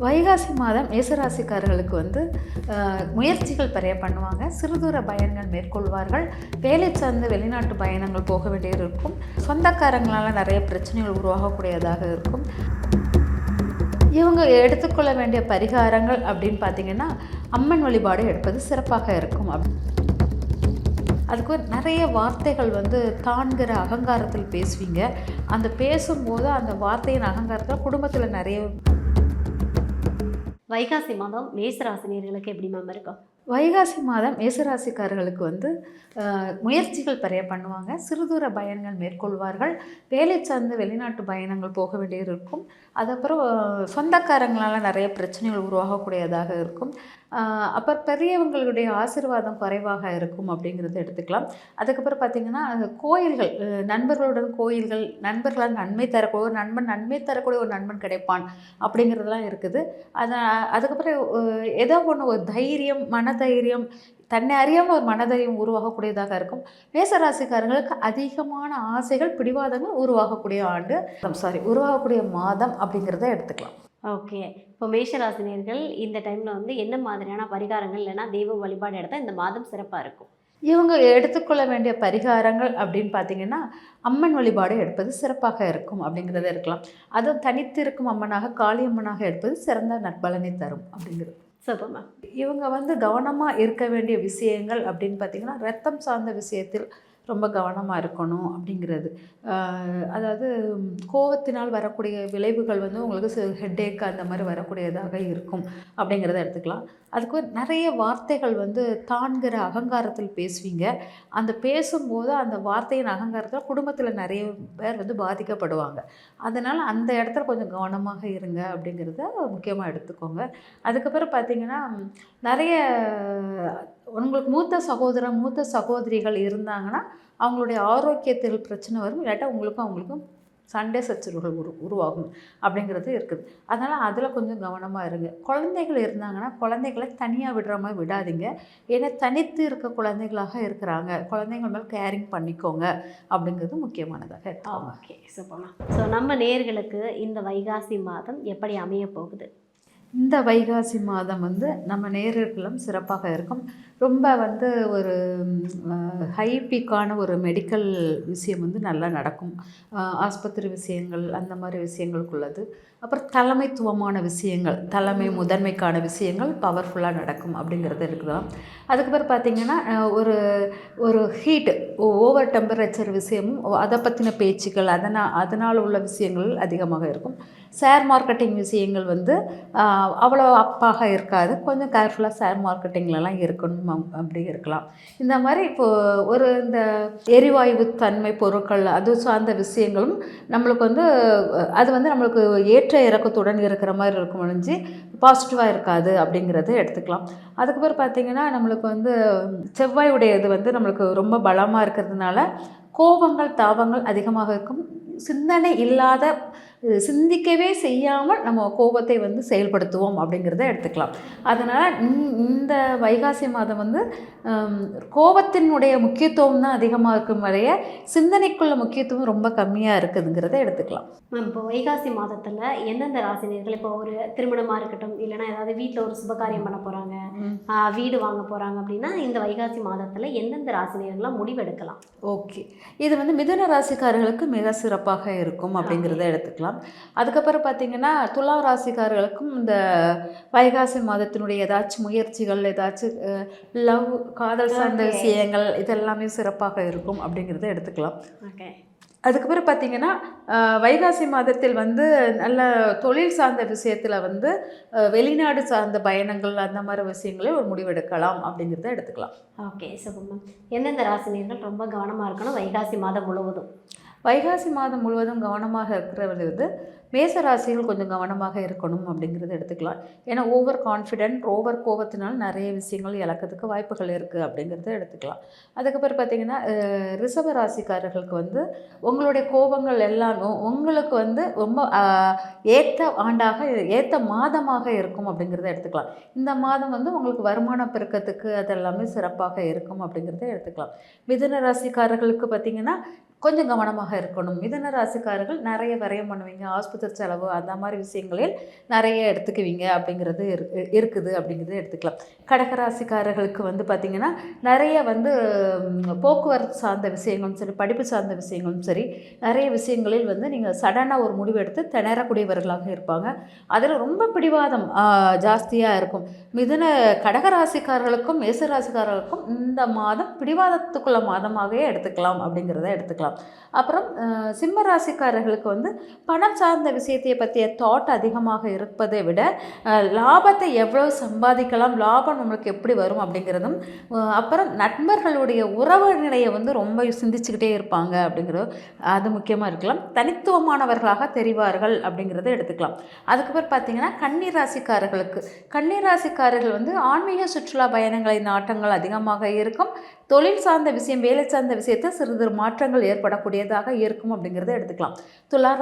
வைகாசி மாதம் மேசராசிக்காரர்களுக்கு முயற்சிகள் நிறைய பண்ணுவாங்க. சிறுதூர பயணங்கள் மேற்கொள்வார்கள். வேலை சார்ந்த வெளிநாட்டு பயணங்கள் போக வேண்டியது இருக்கும். சொந்தக்காரங்களால் நிறைய பிரச்சனைகள் உருவாகக்கூடியதாக இருக்கும். இவங்க எடுத்துக்கொள்ள வேண்டிய பரிகாரங்கள் அப்படின்னு பார்த்திங்கன்னா, அம்மன் வழிபாடு எடுப்பது சிறப்பாக இருக்கும். அதுக்கு நிறைய வார்த்தைகள் தான்கிற அகங்காரத்தில் பேசுவீங்க. அந்த பேசும்போது அந்த வார்த்தையின் அகங்காரத்தில் குடும்பத்தில் நிறைய வைகாசி மாதம் மேசராசினியர்களுக்கு எப்படி மேம் இருக்கும்? வைகாசி மாதம் மேசராசிக்காரர்களுக்கு முயற்சிகள் நிறைய பண்ணுவாங்க. சிறுதூர பயணங்கள் மேற்கொள்வார்கள். வேலை சார்ந்த வெளிநாட்டு பயணங்கள் போக வேண்டியது இருக்கும். அதுக்கப்புறம் சொந்தக்காரங்களால் நிறைய பிரச்சனைகள் உருவாகக்கூடியதாக இருக்கும். அப்புறம் பெரியவங்களுடைய ஆசீர்வாதம் குறைவாக இருக்கும் அப்படிங்கிறத எடுத்துக்கலாம். அதுக்கப்புறம் பார்த்திங்கன்னா, கோயில்கள், நண்பர்களுடன் கோயில்கள், நண்பர்களால் நன்மை தரக்கூடிய ஒரு நண்பன், நன்மை தரக்கூடிய ஒரு நண்பன் கிடைப்பான் அப்படிங்கிறதுலாம் இருக்குது. அதுக்கப்புறம் ஏதோ ஒன்று, ஒரு தைரியம், மனதைரியம், தன்னை அறியாமல் ஒரு மனதைரியம் உருவாகக்கூடியதாக இருக்கும். மேசராசிக்காரர்களுக்கு அதிகமான ஆசைகள், பிடிவாதங்கள் உருவாகக்கூடிய உருவாகக்கூடிய மாதம் அப்படிங்கிறத எடுத்துக்கலாம். ஓகே. இப்போ மேஷராசினியர்கள் இந்த டைமில் என்ன மாதிரியான பரிகாரங்கள் இல்லைன்னா தெய்வ வழிபாடு எடுத்தால் இந்த மாதம் சிறப்பாக இருக்கும்? இவங்க எடுத்துக்கொள்ள வேண்டிய பரிகாரங்கள் அப்படின்னு பார்த்திங்கன்னா, அம்மன் வழிபாடு எடுப்பது சிறப்பாக இருக்கும் அப்படிங்கிறத இருக்கலாம். அதுவும் தனித்து இருக்கும் அம்மனாக, காளியம்மனாக எடுப்பது சிறந்த நற்பலனை தரும் அப்படிங்கிறது. சூப்பர்மா. இவங்க கவனமாக இருக்க வேண்டிய விஷயங்கள் அப்படின்னு பார்த்திங்கன்னா, ரத்தம் சார்ந்த விஷயத்தில் ரொம்ப கவனமாக இருக்கணும் அப்படிங்கிறது. அதாவது கோவத்தினால் வரக்கூடிய விளைவுகள் உங்களுக்கு ஹெட்டேக் அந்த மாதிரி வரக்கூடியதாக இருக்கும் அப்படிங்கிறத எடுத்துக்கலாம். அதுக்கு நிறைய வார்த்தைகள் தான்கிற அகங்காரத்தில் பேசுவீங்க. அந்த பேசும்போது அந்த வார்த்தையின் அகங்காரத்தில் குடும்பத்தில் நிறைய பேர் பாதிக்கப்படுவாங்க. அதனால் அந்த இடத்துல கொஞ்சம் கவனமாக இருங்க அப்படிங்கிறத முக்கியமாக எடுத்துக்கோங்க. அதுக்கப்புறம் பார்த்திங்கன்னா, நிறைய உங்களுக்கு மூத்த சகோதரன், மூத்த சகோதரிகள் இருந்தாங்கன்னா அவங்களுடைய ஆரோக்கியத்தில் பிரச்சனை வரும். இல்லாட்டா அவங்களுக்கும் சண்டை சச்சரவுகள் உருவாகும் அப்படிங்கிறது இருக்குது. அதனால் அதில் கொஞ்சம் கவனமாக இருங்க. குழந்தைகள் இருந்தாங்கன்னா குழந்தைகளை தனியாக விடுற மாதிரி விடாதீங்க. ஏன்னா தனித்து இருக்க குழந்தைகளாக இருக்கிறாங்க. குழந்தைங்கள் மேலே கேரிங் பண்ணிக்கோங்க அப்படிங்கிறது முக்கியமானதாக இருக்கும். ஓகே, சூப்பர்மா. ஸோ நம்ம நேயர்களுக்கு இந்த வைகாசி மாதம் எப்படி அமைய போகுது? இந்த வைகாசி மாதம் நம்ம நேயர்களும் சிறப்பாக இருக்கும். ரொம்ப ஒரு ஹை பீக்கான ஒரு மெடிக்கல் விஷயம் நல்லா நடக்கும். ஆஸ்பத்திரி விஷயங்கள், அந்த மாதிரி விஷயங்களுக்குள்ளது. அப்புறம் தலைமைத்துவமான விஷயங்கள், தலைமை முதன்மைக்கான விஷயங்கள் பவர்ஃபுல்லாக நடக்கும் அப்படிங்கிறது இருக்கலாம். அதுக்கப்புறம் பார்த்திங்கன்னா, ஒரு ஹீட்டு, ஓவர் டெம்பரேச்சர் விஷயமும், அதை பற்றின பேச்சுக்கள், அதனால் உள்ள விஷயங்கள் அதிகமாக இருக்கும். ஷேர் மார்க்கெட்டிங் விஷயங்கள் அவ்வளோ அப்பாக இருக்காது. கொஞ்சம் கேர்ஃபுல்லாக ஷேர் மார்க்கெட்டிங்லலாம் இருக்கணும் அப்படி இருக்கலாம். இந்த மாதிரி இப்போது இந்த எரிவாயு தன்மை பொருட்கள், அது சார்ந்த விஷயங்களும் நம்மளுக்கு அது நம்மளுக்கு ஏற்ற இறக்கத்துடன் இருக்கிற மாதிரி இருக்கும் ஒழிஞ்சு பாசிட்டிவாக இருக்காது அப்படிங்கிறத எடுத்துக்கலாம். அதுக்கப்புறம் பார்த்திங்கன்னா, நம்மளுக்கு செவ்வாயுடைய இது நம்மளுக்கு ரொம்ப பலமாக இருக்கிறதுனால கோபங்கள், தாபங்கள் அதிகமாக இருக்கும். சிந்தனை இல்லாத, சிந்திக்கவே செய்யாமல் நம்ம கோபத்தை செயல்படுத்துவோம் அப்படிங்கிறத எடுத்துக்கலாம். அதனால் இந்த வைகாசி மாதம் கோபத்தினுடைய முக்கியத்துவம் தான் அதிகமாக இருக்கும் வரைய சிந்தனைக்குள்ள முக்கியத்துவம் ரொம்ப கம்மியாக இருக்குதுங்கிறத எடுத்துக்கலாம். மேம், இப்போ வைகாசி மாதத்தில் எந்தெந்த ராசினியர்கள், இப்போ ஒரு திருமணமாக இருக்கட்டும், இல்லைனா ஏதாவது வீட்டில் ஒரு சுபகாரியம் பண்ண போகிறாங்க, வீடு வாங்க போகிறாங்க அப்படின்னா, இந்த வைகாசி மாதத்தில் எந்தெந்த ராசினியர்கள்லாம் முடிவெடுக்கலாம்? ஓகே, இது மிதுன ராசிக்காரர்களுக்கு மிக சிறப்பாக இருக்கும் அப்படிங்கிறத எடுத்துக்கலாம். அதுக்கப்புறம் பார்த்திங்கன்னா, துலா ராசிக்காரர்களுக்கும் இந்த வைகாசி மாதத்தினுடைய ஏதாச்சும் முயற்சிகள், ஏதாச்சும் லவ், காதல் சார்ந்த விஷயங்கள், இதெல்லாமே சிறப்பாக இருக்கும் அப்படிங்கிறத எடுத்துக்கலாம். ஓகே. அதுக்கப்புறம் பார்த்திங்கன்னா, வைகாசி மாதத்தில் நல்ல தொழில் சார்ந்த விஷயத்தில் வெளிநாடு சார்ந்த பயணங்கள், அந்த மாதிரி விஷயங்களே ஒரு முடிவெடுக்கலாம் அப்படிங்கிறத எடுத்துக்கலாம். Okay, super. எந்தெந்த ராசினியர்கள் ரொம்ப கவனமாக இருக்கணும் வைகாசி மாதம் முழுவதும்? வைகாசி மாதம் முழுவதும் கவனமாக இருக்கிறவர்கள் மேசராசிகள் கொஞ்சம் கவனமாக இருக்கணும் அப்படிங்கிறத எடுத்துக்கலாம். ஏன்னா ஓவர் கான்ஃபிடென்ட், ஓவர் கோபத்தினால் நிறைய விஷயங்கள் இழக்கிறதுக்கு வாய்ப்புகள் இருக்குது அப்படிங்கிறத எடுத்துக்கலாம். அதுக்கப்புறம் பார்த்திங்கன்னா, ரிஷப ராசிக்காரர்களுக்கு உங்களுடைய கோபங்கள் எல்லாம் உங்களுக்கு ரொம்ப ஏற்ற ஆண்டாக, ஏற்ற மாதமாக இருக்கும் அப்படிங்கிறத எடுத்துக்கலாம். இந்த மாதம் உங்களுக்கு வருமான பெருக்கத்துக்கு அதெல்லாமே சிறப்பாக இருக்கும் அப்படிங்கிறத எடுத்துக்கலாம். மிதுன ராசிக்காரர்களுக்கு பார்த்திங்கன்னா, கொஞ்சம் கவனமாக இருக்கணும். மிதுன ராசிக்காரர்கள் நிறைய விரயம் பண்ணுவீங்க, ஆஸ்பத்திரி செலவு அந்த மாதிரி விஷயங்களில் நிறைய எடுத்துக்குவீங்க அப்படிங்கிறது இருக்குது அப்படிங்கிறத எடுத்துக்கலாம். கடக ராசிக்காரர்களுக்கு வந்து பார்த்திங்கன்னா நிறைய வந்து போக்குவரத்து சார்ந்த விஷயங்களும் சரி, படிப்பு சார்ந்த விஷயங்களும் சரி, நிறைய விஷயங்களில் வந்து நீங்கள் சடனாக ஒரு முடிவு எடுத்து திணறக்கூடியவர்களாக இருப்பாங்க. அதில் ரொம்ப பிடிவாதம் ஜாஸ்தியாக இருக்கும். கடகராசிக்காரர்களுக்கும் மேசராசிக்காரர்களுக்கும் இந்த மாதம் பிடிவாதத்துக்குள்ள மாதமாகவே எடுத்துக்கலாம் அப்படிங்கிறத எடுத்துக்கலாம். அப்புறம் சிம்ம ராசிக்காரர்களுக்கு வந்து பணம் சார்ந்த விஷயத்தை பற்றிய தாட் அதிகமாக இருப்பதை விட லாபத்தை எவ்வளோ சம்பாதிக்கலாம், லாபம் நம்மளுக்கு எப்படி வரும் அப்படிங்கிறதும், அப்புறம் நண்பர்களுடைய உறவு நிலையை வந்து ரொம்ப சிந்திச்சுக்கிட்டே இருப்பாங்க அப்படிங்கிறது அது முக்கியமாக இருக்கலாம். தனித்துவமானவர்களாக தெரிவார்கள் அப்படிங்கிறத எடுத்துக்கலாம். அதுக்கப்புறம் பார்த்திங்கன்னா கன்னி ராசிக்காரர்கள் வந்து ஆன்மீக சுற்றுலா பயணங்களை நாட்டங்கள் அதிகமாக இருக்கும். தொழில் சார்ந்த விஷயம், வேலை சார்ந்த விஷயத்தில் சிறிது மாற்றங்கள் ஏற்படக்கூடியதாக இருக்கும் அப்படிங்கிறத எடுத்துக்கலாம். துலா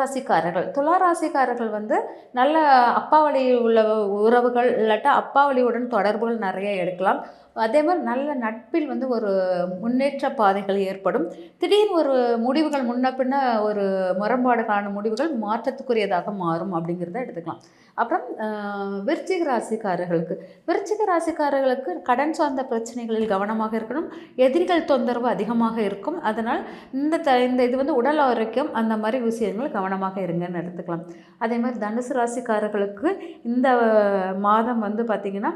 ராசிக்காரர்கள் வந்து நல்ல அப்பா வழி உள்ள உறவுகள் இல்லாட்டா அப்பா வழியுடன் தொடர்புகள் நிறைய எடுக்கலாம். அதே மாதிரி நல்ல நட்பில் வந்து ஒரு முன்னேற்ற பாதைகள் ஏற்படும். திடீர்னு ஒரு முடிவுகள் முன்ன பின்ன ஒரு முரண்பாடுகான முடிவுகள் மாற்றத்துக்குரியதாக மாறும் அப்படிங்கிறத எடுத்துக்கலாம். அப்புறம் விருச்சிக ராசிக்காரர்களுக்கு கடன் சார்ந்த பிரச்சனைகளில் கவனமாக இருக்கணும். எதிரிகள் தொந்தரவு அதிகமாக இருக்கும். அதனால் இந்த இது வந்து உடல் ஆரோக்கியம் அந்த மாதிரி விஷயங்கள் கவனமாக இருங்கன்னு எடுத்துக்கலாம். அதே மாதிரி தனுசு ராசிக்காரர்களுக்கு இந்த மாதம் வந்து பார்த்திங்கன்னா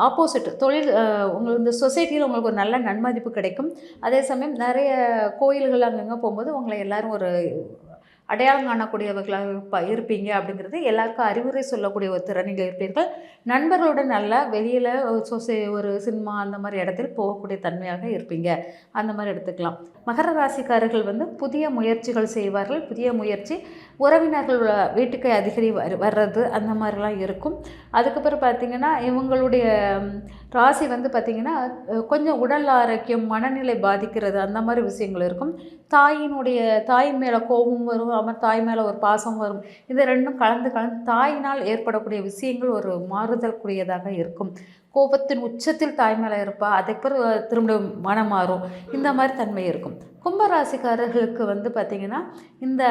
ஆப்போசிட் தொழில், உங்களுக்கு இந்த சொசைட்டியில் உங்களுக்கு ஒரு நல்ல நன்மதிப்பு கிடைக்கும். அதே சமயம் நிறைய கோயில்கள் அங்கங்கே போகும்போது உங்களை எல்லோரும் ஒரு அடையாளம் காணக்கூடியவர்களாக இருப்பீங்க அப்படிங்கிறது எல்லாருக்கும் அறிவுரை சொல்லக்கூடிய ஒரு திறனில் இருப்பீர்கள். நண்பர்களுடன் நல்லா வெளியில் ஒரு சினிமா அந்த மாதிரி இடத்தில் போகக்கூடிய தன்மையாக இருப்பீங்க, அந்த மாதிரி எடுத்துக்கலாம். மகர ராசிக்காரர்கள் வந்து புதிய முயற்சிகள் செய்வார்கள். புதிய முயற்சி உறவினர்கள் வீட்டுக்கு அடிக்கடி வர்றது அந்த மாதிரிலாம் இருக்கும். அதுக்கப்புறம் பார்த்திங்கன்னா இவங்களுடைய ராசி வந்து பார்த்திங்கன்னா கொஞ்சம் உடல் ஆரோக்கியம், மனநிலை பாதிக்கிறது அந்த மாதிரி விஷயங்கள் இருக்கும். தாயின் மேலே கோபம் வரும், அப்புறம் தாய் மேலே ஒரு பாசம் வரும். இது ரெண்டும் கலந்து தாயினால் ஏற்படக்கூடிய விஷயங்கள் ஒரு மாறுதல் கூடியதாக இருக்கும். கோபத்தின் உச்சத்தில் தாய் மேலே இருப்பா, அதுக்கப்புறம் திரும்ப மனம் மாறும், இந்த மாதிரி தன்மை இருக்கும். கும்பராசிக்காரர்களுக்கு வந்து பார்த்திங்கன்னா இந்த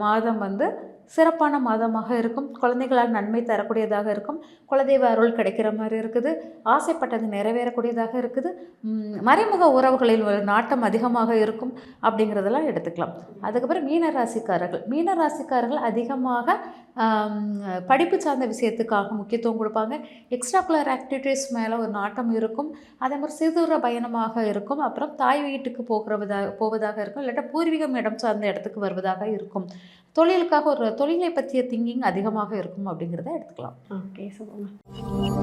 மாதம் வந்து சிறப்பான மாதமாக இருக்கும். குழந்தைகளால் நன்மை தரக்கூடியதாக இருக்கும். குலதெய்வ அருள் கிடைக்கிற மாதிரி இருக்குது. ஆசைப்பட்டது நிறைவேறக்கூடியதாக இருக்குது. மறைமுக உறவுகளில் ஒரு நாட்டம் அதிகமாக இருக்கும் அப்படிங்கிறதெல்லாம் எடுத்துக்கலாம். அதுக்கப்புறம் மீனராசிக்காரர்கள் அதிகமாக படிப்பு சார்ந்த விஷயத்துக்காக முக்கியத்துவம் கொடுப்பாங்க. எக்ஸ்ட்ரா குலர் ஆக்டிவிட்டீஸ் மேலே ஒரு நாட்டம் இருக்கும். அதே மாதிரி சிறுதூர பயணமாக இருக்கும். அப்புறம் தாய் வீட்டுக்கு போவதாக இருக்கும், இல்லாட்டா பூர்வீகம் இடம் சார்ந்த இடத்துக்கு வருவதாக இருக்கும். தொழிலுக்காக ஒரு தொழிலை பற்றிய திங்கிங் அதிகமாக இருக்கும் அப்படிங்கிறத எடுத்துக்கலாம். Okay, super.